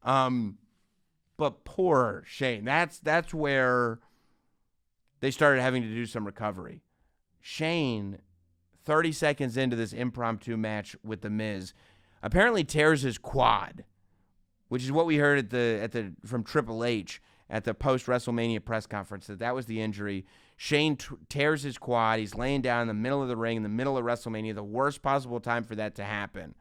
But poor Shane. That's where they started having to do some recovery. Shane, 30 seconds into this impromptu match with The Miz, apparently tears his quad, which is what we heard from Triple H at the post-WrestleMania press conference, that was the injury. Shane tears his quad. He's laying down in the middle of the ring, in the middle of WrestleMania, the worst possible time for that to happen.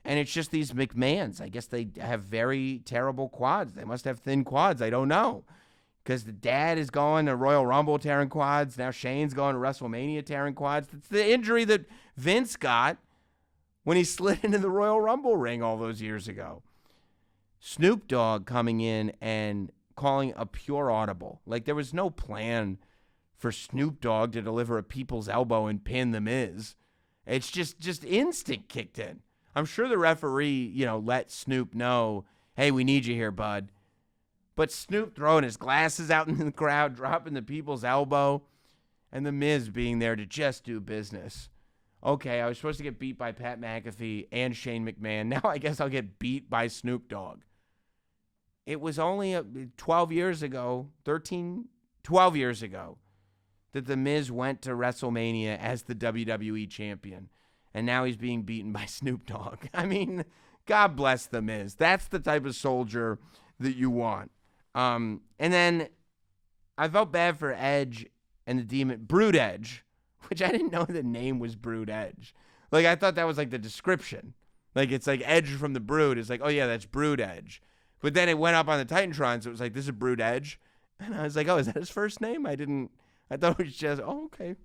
And it's just these McMahons. I guess they have very terrible quads. They must have thin quads. I don't know. Because the dad is going to Royal Rumble tearing quads. Now Shane's going to WrestleMania tearing quads. It's the injury that Vince got when he slid into the Royal Rumble ring all those years ago. Snoop Dogg coming in and calling a pure audible. Like, there was no plan for Snoop Dogg to deliver a people's elbow and pin The Miz. It's just instinct kicked in. I'm sure the referee, let Snoop know, hey, we need you here, bud. But Snoop throwing his glasses out in the crowd, dropping the people's elbow, and The Miz being there to just do business. Okay, I was supposed to get beat by Pat McAfee and Shane McMahon. Now I guess I'll get beat by Snoop Dogg. It was only 12 years ago that The Miz went to WrestleMania as the WWE champion. And now he's being beaten by Snoop Dogg. I mean, God bless The Miz. That's the type of soldier that you want. And then I felt bad for Edge and the Demon, Brood Edge, which I didn't know the name was Brood Edge. Like, I thought that was like the description. Like, it's like Edge from the Brood. It's like, oh yeah, that's Brood Edge. But then it went up on the Titantron, so it was like, this is Brood Edge. And I was like, oh, is that his first name? I thought it was just, oh, okay.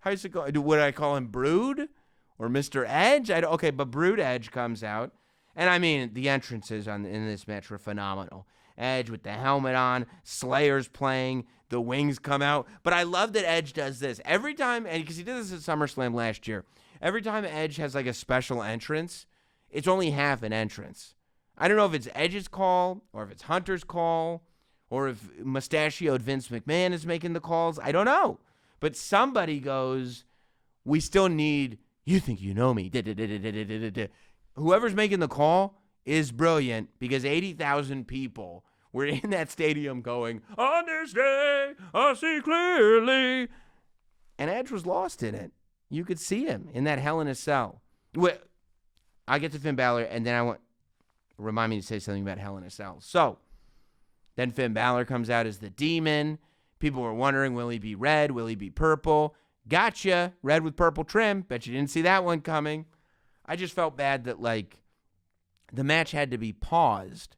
How's it go? Would I call him Brood or Mr. Edge? Okay, but Brood Edge comes out. And I mean, the entrances in this match were phenomenal. Edge with the helmet on, Slayer's playing, the wings come out. But I love that Edge does this. Every time, and because he did this at SummerSlam last year, every time Edge has like a special entrance, it's only half an entrance. I don't know if it's Edge's call or if it's Hunter's call or if mustachioed Vince McMahon is making the calls. I don't know. But somebody goes, we still need, you think you know me. Whoever's making the call is brilliant because 80,000 people were in that stadium going, on this day, I see clearly. And Edge was lost in it. You could see him in that Hell in a Cell. I get to Finn Balor, and then remind me to say something about Hell in a Cell. So, then Finn Balor comes out as the Demon. People were wondering, will he be red? Will he be purple? Gotcha. Red with purple trim. Bet you didn't see that one coming. I just felt bad that, like, the match had to be paused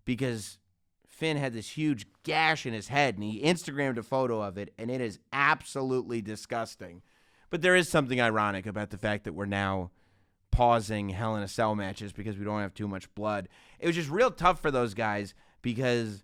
because Finn had this huge gash in his head, and he Instagrammed a photo of it, and it is absolutely disgusting. But there is something ironic about the fact that we're now pausing Hell in a Cell matches because we don't have too much blood. It was just real tough for those guys because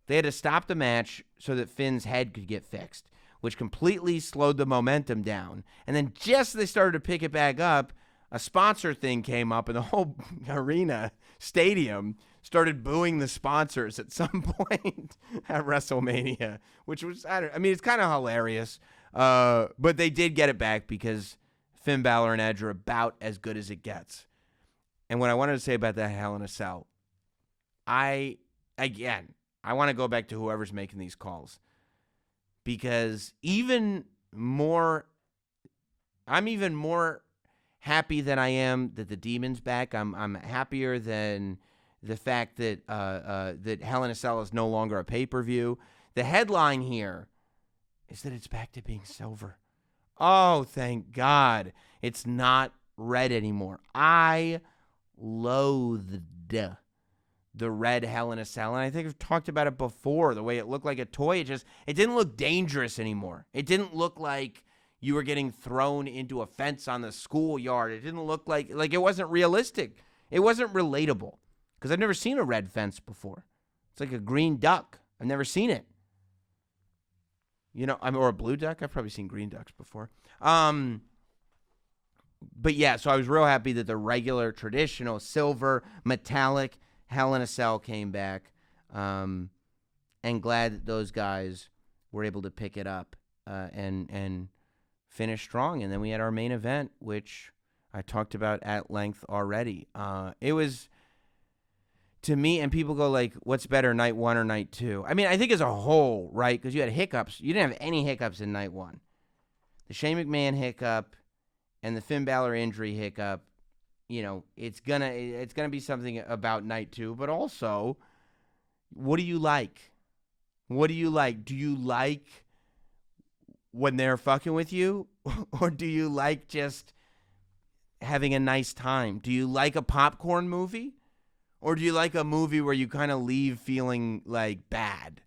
they had to stop the match so that Finn's head could get fixed, which completely slowed the momentum down. And then just as they started to pick it back up, a sponsor thing came up and the whole arena stadium started booing the sponsors at some point at WrestleMania, which was, it's kind of hilarious. But they did get it back because Finn Balor and Edge are about as good as it gets. And what I wanted to say about that Hell in a Cell, I want to go back to whoever's making these calls, because I'm even more happy than I am that the Demon's back. I'm happier than the fact that that Hell in a Cell is no longer a pay-per-view. The headline here is that it's back to being silver. Oh, thank God. It's not red anymore. I loathed the red Hell in a Cell, and I think I've talked about it before, the way it looked like a toy. It didn't look dangerous anymore. It didn't look like you were getting thrown into a fence on the schoolyard. It didn't look like it wasn't realistic. It wasn't relatable, because I've never seen a red fence before. It's like a green duck. I've never seen it. Or a blue duck. I've probably seen green ducks before. But yeah, so I was real happy that the regular, traditional, silver, metallic Hell in a Cell came back. And glad that those guys were able to pick it up and finish strong. And then we had our main event, which I talked about at length already. It was, to me, and people go like, what's better, night one or night two? I think as a whole, right? Because you had hiccups. You didn't have any hiccups in night one. The Shane McMahon hiccup and the Finn Balor injury hiccup, it's gonna be something about night two. But also, what do you like? What do you like? Do you like when they're fucking with you, or do you like just having a nice time? Do you like a popcorn movie? Or do you like a movie where you kind of leave feeling like bad?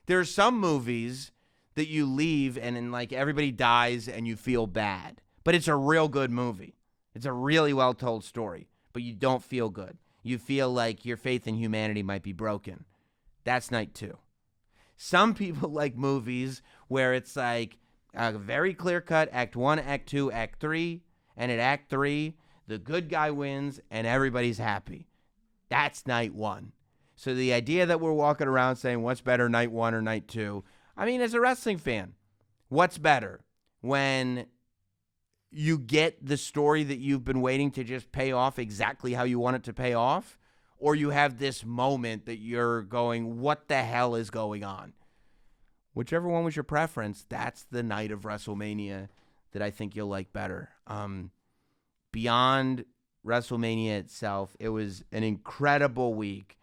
There are some movies that you leave and then everybody dies and you feel bad. But it's a real good movie. It's a really well told story. But you don't feel good. You feel like your faith in humanity might be broken. That's night two. Some people like movies where it's like a very clear cut, act 1, act 2, act 3. And at act 3, the good guy wins and everybody's happy. That's night one. So the idea that we're walking around saying what's better, night one or night two, as a wrestling fan, what's better? When you get the story that you've been waiting to just pay off exactly how you want it to pay off, or you have this moment that you're going, what the hell is going on? Whichever one was your preference, that's the night of WrestleMania that I think you'll like better. Beyond WrestleMania itself, it was an incredible week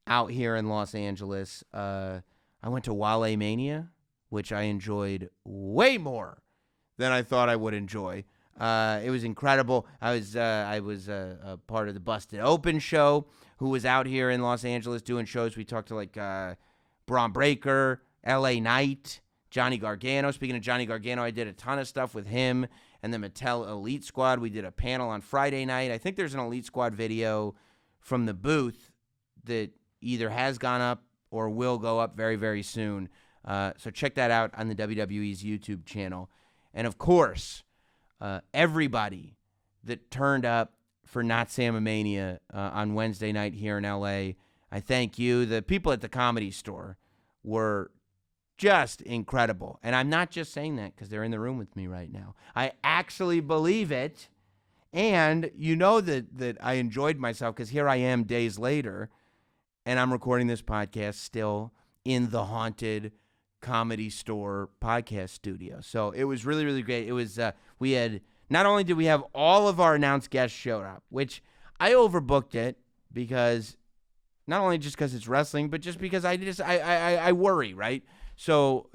out here in Los Angeles. I went to Wale Mania, which I enjoyed way more than I thought I would enjoy. It was incredible. I was a part of the Busted Open show, who was out here in Los Angeles doing shows. We talked to Braun Breaker, LA Knight, Johnny Gargano. Speaking of Johnny Gargano, I did a ton of stuff with him and the Mattel Elite Squad. We did a panel on Friday night. I think there's an Elite Squad video from the booth that either has gone up or will go up very, very soon. So check that out on the WWE's YouTube channel. And, of course, everybody that turned up for Notsam Mania on Wednesday night here in L.A., I thank you. The people at the Comedy Store were just incredible. And I'm not just saying that because they're in the room with me right now. I actually believe it. And you know that I enjoyed myself because here I am days later, and I'm recording this podcast still in the haunted Comedy Store podcast studio. So it was really, really great. It was, we had, not only did we have all of our announced guests show up, which I overbooked it because, not only just because it's wrestling, but just because I worry, right? So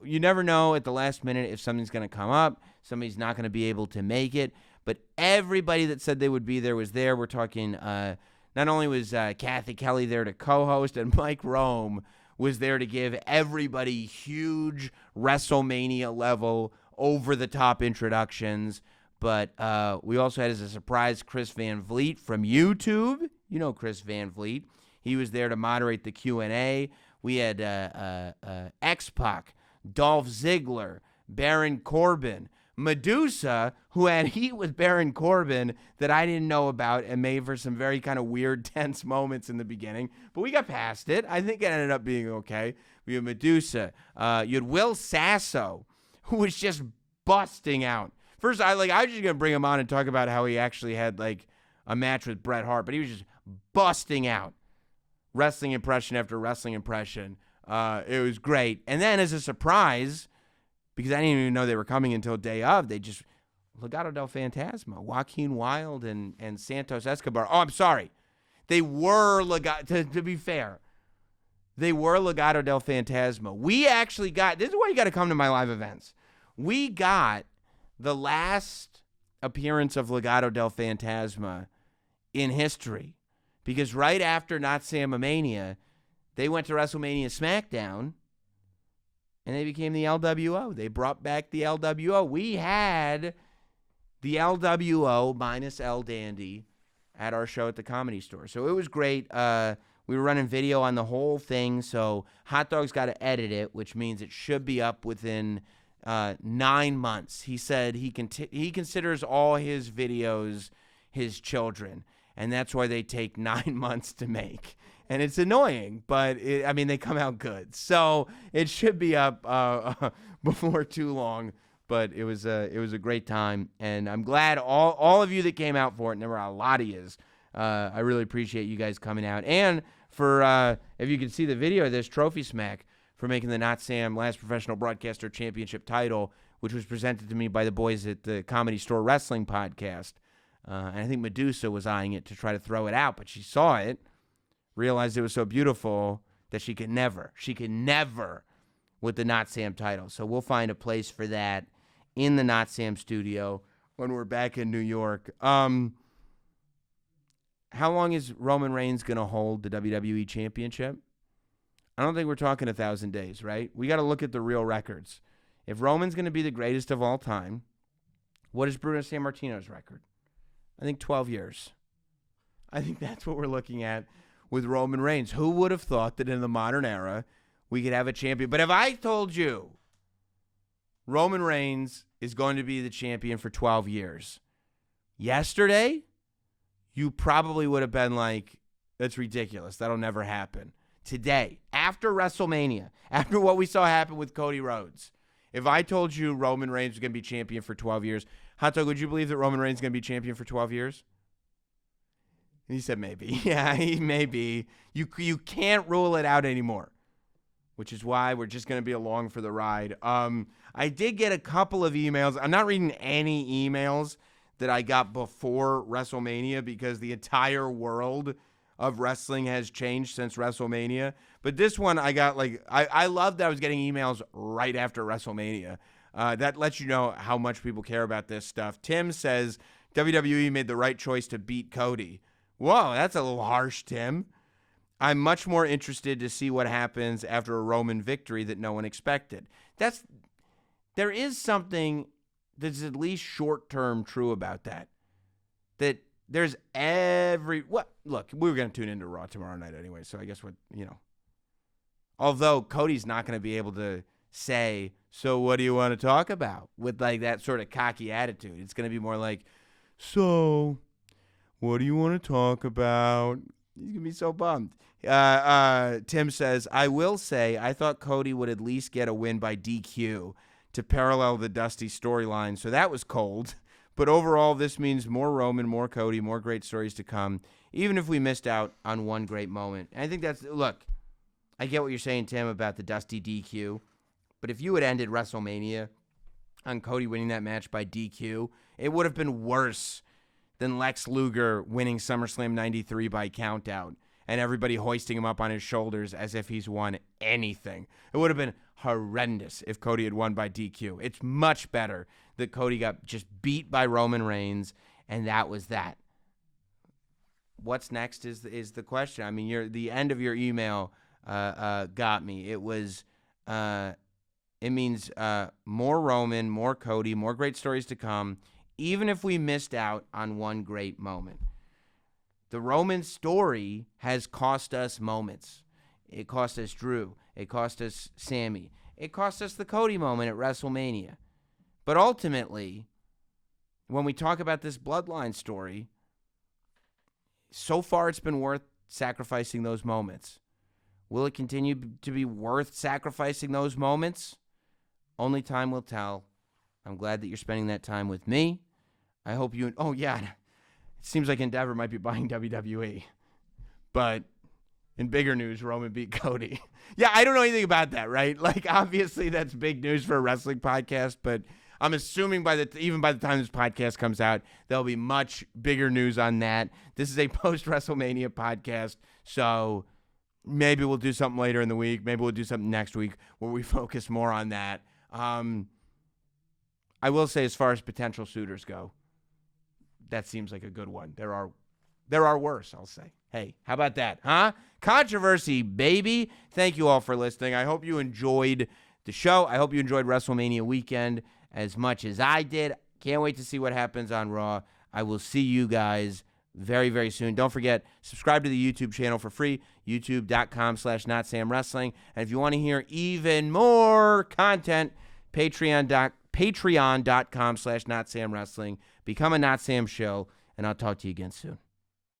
you never know at the last minute if something's going to come up, somebody's not going to be able to make it. But everybody that said they would be there was there. We're talking, not only was Kathy Kelly there to co-host, and Mike Rome was there to give everybody huge WrestleMania level over-the-top introductions. But we also had as a surprise Chris Van Vliet from YouTube. You know Chris Van Vliet. He was there to moderate the Q&A. We had X-Pac, Dolph Ziggler, Baron Corbin, Medusa, who had heat with Baron Corbin that I didn't know about and made for some very kind of weird, tense moments in the beginning. But we got past it. I think it ended up being okay. We had Medusa. You had Will Sasso, who was just busting out. First, I was just going to bring him on and talk about how he actually had, like, a match with Bret Hart, but he was just busting out. Wrestling impression after wrestling impression. It was great. And then as a surprise, because I didn't even know they were coming until day of, they just, Legado del Fantasma, Joaquin Wilde and Santos Escobar. Oh, I'm sorry. They were Legado, to be fair, they were Legado del Fantasma. We actually got, this is why you got to come to my live events. We got the last appearance of Legado del Fantasma in history. Because right after Notsam Mania, they went to WrestleMania SmackDown, and they became the LWO. They brought back the LWO. We had the LWO minus El Dandy at our show at the Comedy Store. So it was great. We were running video on the whole thing, so Hot Dog's got to edit it, which means it should be up within 9 months. He said he considers all his videos his children, and that's why they take 9 months to make. And it's annoying, but they come out good. So it should be up before too long. But it was a great time, and I'm glad all of you that came out for it. And there were a lot of yous. I really appreciate you guys coming out, and for if you can see the video of this Trophy Smack for making the Not Sam Last Professional Broadcaster Championship title, which was presented to me by the boys at the Comedy Store Wrestling Podcast. And I think Medusa was eyeing it to try to throw it out, but she saw it, realized it was so beautiful that she could never with the Not Sam title. So we'll find a place for that in the Not Sam studio when we're back in New York. How long is Roman Reigns going to hold the WWE Championship? I don't think we're talking 1,000 days, right? We got to look at the real records. If Roman's going to be the greatest of all time, what is Bruno Sammartino's record? I think 12 years. I think that's what we're looking at with Roman Reigns. Who would have thought that in the modern era we could have a champion? But if I told you Roman Reigns is going to be the champion for 12 years yesterday, you probably would have been like, that's ridiculous. That'll never happen. Today, after WrestleMania, after what we saw happen with Cody Rhodes, if I told you Roman Reigns was going to be champion for 12 years, Hot Dog, would you believe that Roman Reigns is going to be champion for 12 years? And he said maybe. Yeah, maybe. You can't rule it out anymore, which is why we're just going to be along for the ride. I did get a couple of emails. I'm not reading any emails that I got before WrestleMania because the entire world of wrestling has changed since WrestleMania. But this one I got, I loved that I was getting emails right after WrestleMania. That lets you know how much people care about this stuff. Tim says WWE made the right choice to beat Cody. Whoa, that's a little harsh, Tim. I'm much more interested to see what happens after a Roman victory that no one expected. There is something that's at least short-term true about that. That there's look, we were going to tune into Raw tomorrow night anyway, so I guess although Cody's not going to be able to say, so what do you want to talk about? With like that sort of cocky attitude. It's going to be more like, so what do you want to talk about? He's going to be so bummed. Tim says, I will say I thought Cody would at least get a win by DQ to parallel the Dusty storyline, so that was cold. But overall, this means more Roman, more Cody, more great stories to come, even if we missed out on one great moment. And I think look, I get what you're saying, Tim, about the Dusty DQ, but if you had ended WrestleMania on Cody winning that match by DQ, it would have been worse than Lex Luger winning SummerSlam 93 by countout and everybody hoisting him up on his shoulders as if he's won anything. It would have been horrendous if Cody had won by DQ. It's much better that Cody got just beat by Roman Reigns, and that was that. What's next is the question. I mean, the end of your email got me. It was, it means more Roman, more Cody, more great stories to come, even if we missed out on one great moment. The Roman story has cost us moments. It cost us Drew. It cost us Sammy. It cost us the Cody moment at WrestleMania. But ultimately, when we talk about this bloodline story, so far it's been worth sacrificing those moments. Will it continue to be worth sacrificing those moments? Only time will tell. I'm glad that you're spending that time with me. I hope you... Oh, yeah. It seems like Endeavor might be buying WWE. But in bigger news, Roman beat Cody. Yeah, I don't know anything about that, right? Like, obviously, that's big news for a wrestling podcast, but I'm assuming even by the time this podcast comes out, there'll be much bigger news on that. This is a post-WrestleMania podcast, so maybe we'll do something later in the week. Maybe we'll do something next week where we focus more on that. I will say, as far as potential suitors go, that seems like a good one. There are worse, I'll say. Hey, how about that, huh? Controversy, baby. Thank you all for listening. I hope you enjoyed the show. I hope you enjoyed WrestleMania weekend as much as I did. Can't wait to see what happens on Raw. I will see you guys very, very soon. Don't forget, subscribe to the YouTube channel for free, youtube.com/NotSamWrestling. And if you want to hear even more content, patreon.com/NotSamWrestling. Become a Not Sam show, and I'll talk to you again soon.